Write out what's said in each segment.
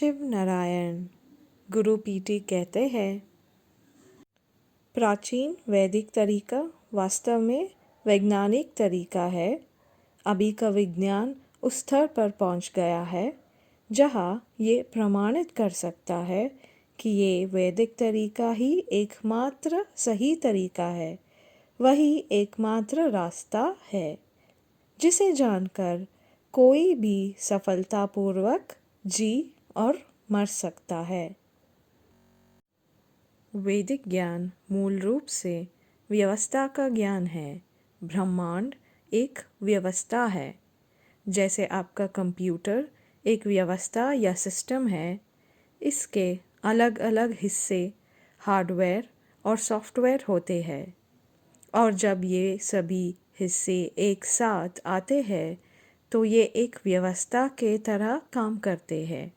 सदाशिव नारायण गुरु PT कहते हैं, प्राचीन वैदिक तरीका वास्तव में वैज्ञानिक तरीका है। अभी का विज्ञान उस स्तर पर पहुंच गया है जहां ये प्रमाणित कर सकता है कि ये वैदिक तरीका ही एकमात्र सही तरीका है, वही एकमात्र रास्ता है जिसे जानकर कोई भी सफलतापूर्वक जी और मर सकता है। वैदिक ज्ञान मूल रूप से व्यवस्था का ज्ञान है। ब्रह्मांड एक व्यवस्था है। जैसे आपका कंप्यूटर एक व्यवस्था या सिस्टम है, इसके अलग अलग हिस्से हार्डवेयर और सॉफ्टवेयर होते हैं, और जब ये सभी हिस्से एक साथ आते हैं तो ये एक व्यवस्था के तरह काम करते हैं।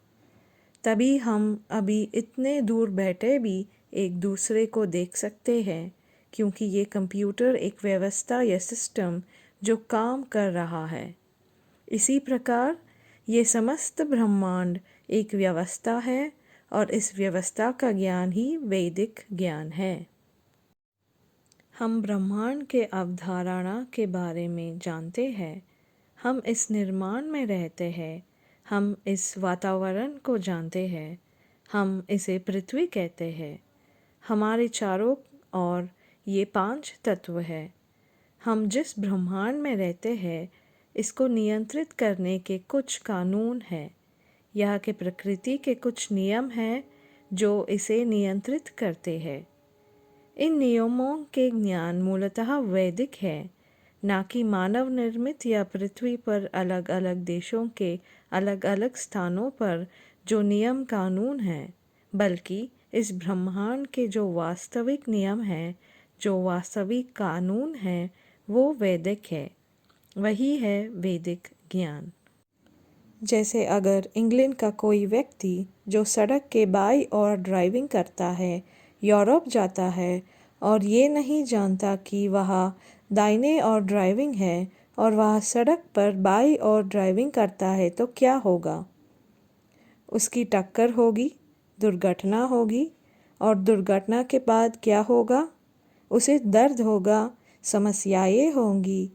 तभी हम अभी इतने दूर बैठे भी एक दूसरे को देख सकते हैं, क्योंकि ये कंप्यूटर एक व्यवस्था या सिस्टम जो काम कर रहा है। इसी प्रकार ये समस्त ब्रह्मांड एक व्यवस्था है और इस व्यवस्था का ज्ञान ही वैदिक ज्ञान है। हम ब्रह्मांड के अवधारणा के बारे में जानते हैं। हम इस निर्माण में रहते हैं। हम इस वातावरण को जानते हैं। हम इसे पृथ्वी कहते हैं। हमारे चारों ओर ये 5 तत्व है। हम जिस ब्रह्मांड में रहते हैं, इसको नियंत्रित करने के कुछ कानून हैं। यहाँ के प्रकृति के कुछ नियम हैं जो इसे नियंत्रित करते हैं। इन नियमों के ज्ञान मूलतः वैदिक है, ना कि मानव निर्मित या पृथ्वी पर अलग अलग देशों के अलग अलग स्थानों पर जो नियम कानून हैं, बल्कि इस ब्रह्मांड के जो वास्तविक नियम हैं, जो वास्तविक कानून हैं, वो वैदिक है। वही है वैदिक ज्ञान। जैसे अगर इंग्लैंड का कोई व्यक्ति जो सड़क के बाईं ओर ड्राइविंग करता है, यूरोप जाता है और ये नहीं जानता कि वहाँ दाहिने ओर ड्राइविंग है और वह सड़क पर बाईं ओर ड्राइविंग करता है, तो क्या होगा? उसकी टक्कर होगी, दुर्घटना होगी, और दुर्घटना के बाद क्या होगा? उसे दर्द होगा, समस्याएं होंगी।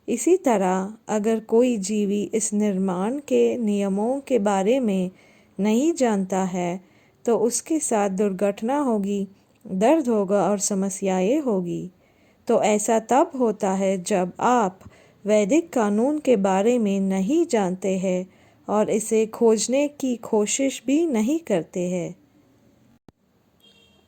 इसी तरह अगर कोई जीवी इस निर्माण के नियमों के बारे में नहीं जानता है, तो उसके साथ दुर्घटना होगी, दर्द होगा और समस्याएं होगी। तो ऐसा तब होता है जब आप वैदिक कानून के बारे में नहीं जानते हैं और इसे खोजने की कोशिश भी नहीं करते हैं।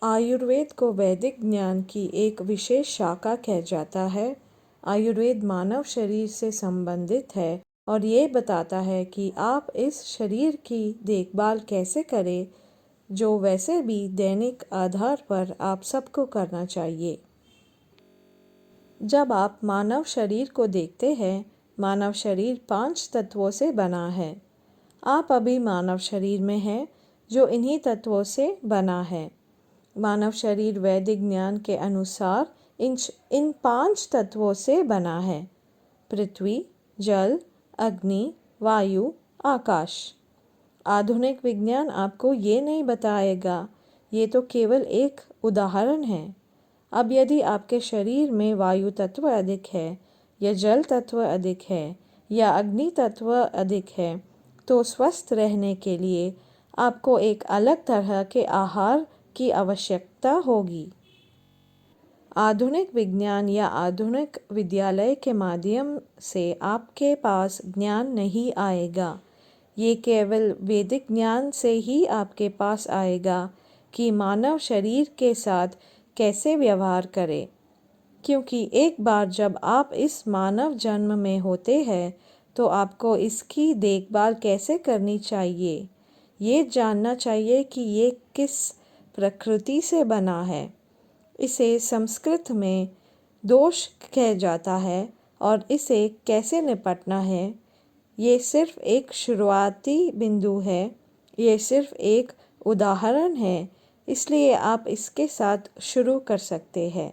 आयुर्वेद को वैदिक ज्ञान की एक विशेष शाखा कहा जाता है। आयुर्वेद मानव शरीर से संबंधित है और ये बताता है कि आप इस शरीर की देखभाल कैसे करें, जो वैसे भी दैनिक आधार पर आप सबको करना चाहिए। जब आप मानव शरीर को देखते हैं, मानव शरीर 5 तत्वों से बना है। आप अभी मानव शरीर में हैं जो इन्हीं तत्वों से बना है। मानव शरीर वैदिक ज्ञान के अनुसार इन 5 तत्वों से बना है: पृथ्वी, जल, अग्नि, वायु, आकाश। आधुनिक विज्ञान आपको ये नहीं बताएगा, ये तो केवल एक उदाहरण है। अब यदि आपके शरीर में वायु तत्व अधिक है या जल तत्व अधिक है या अग्नि तत्व अधिक है, तो स्वस्थ रहने के लिए आपको एक अलग तरह के आहार की आवश्यकता होगी। आधुनिक विज्ञान या आधुनिक विद्यालय के माध्यम से आपके पास ज्ञान नहीं आएगा। ये केवल वैदिक ज्ञान से ही आपके पास आएगा कि मानव शरीर के साथ कैसे व्यवहार करें। क्योंकि एक बार जब आप इस मानव जन्म में होते हैं, तो आपको इसकी देखभाल कैसे करनी चाहिए, ये जानना चाहिए कि ये किस प्रकृति से बना है। इसे संस्कृत में दोष कहा जाता है और इसे कैसे निपटना है, ये सिर्फ एक शुरुआती बिंदु है, ये सिर्फ एक उदाहरण है, इसलिए आप इसके साथ शुरू कर सकते हैं।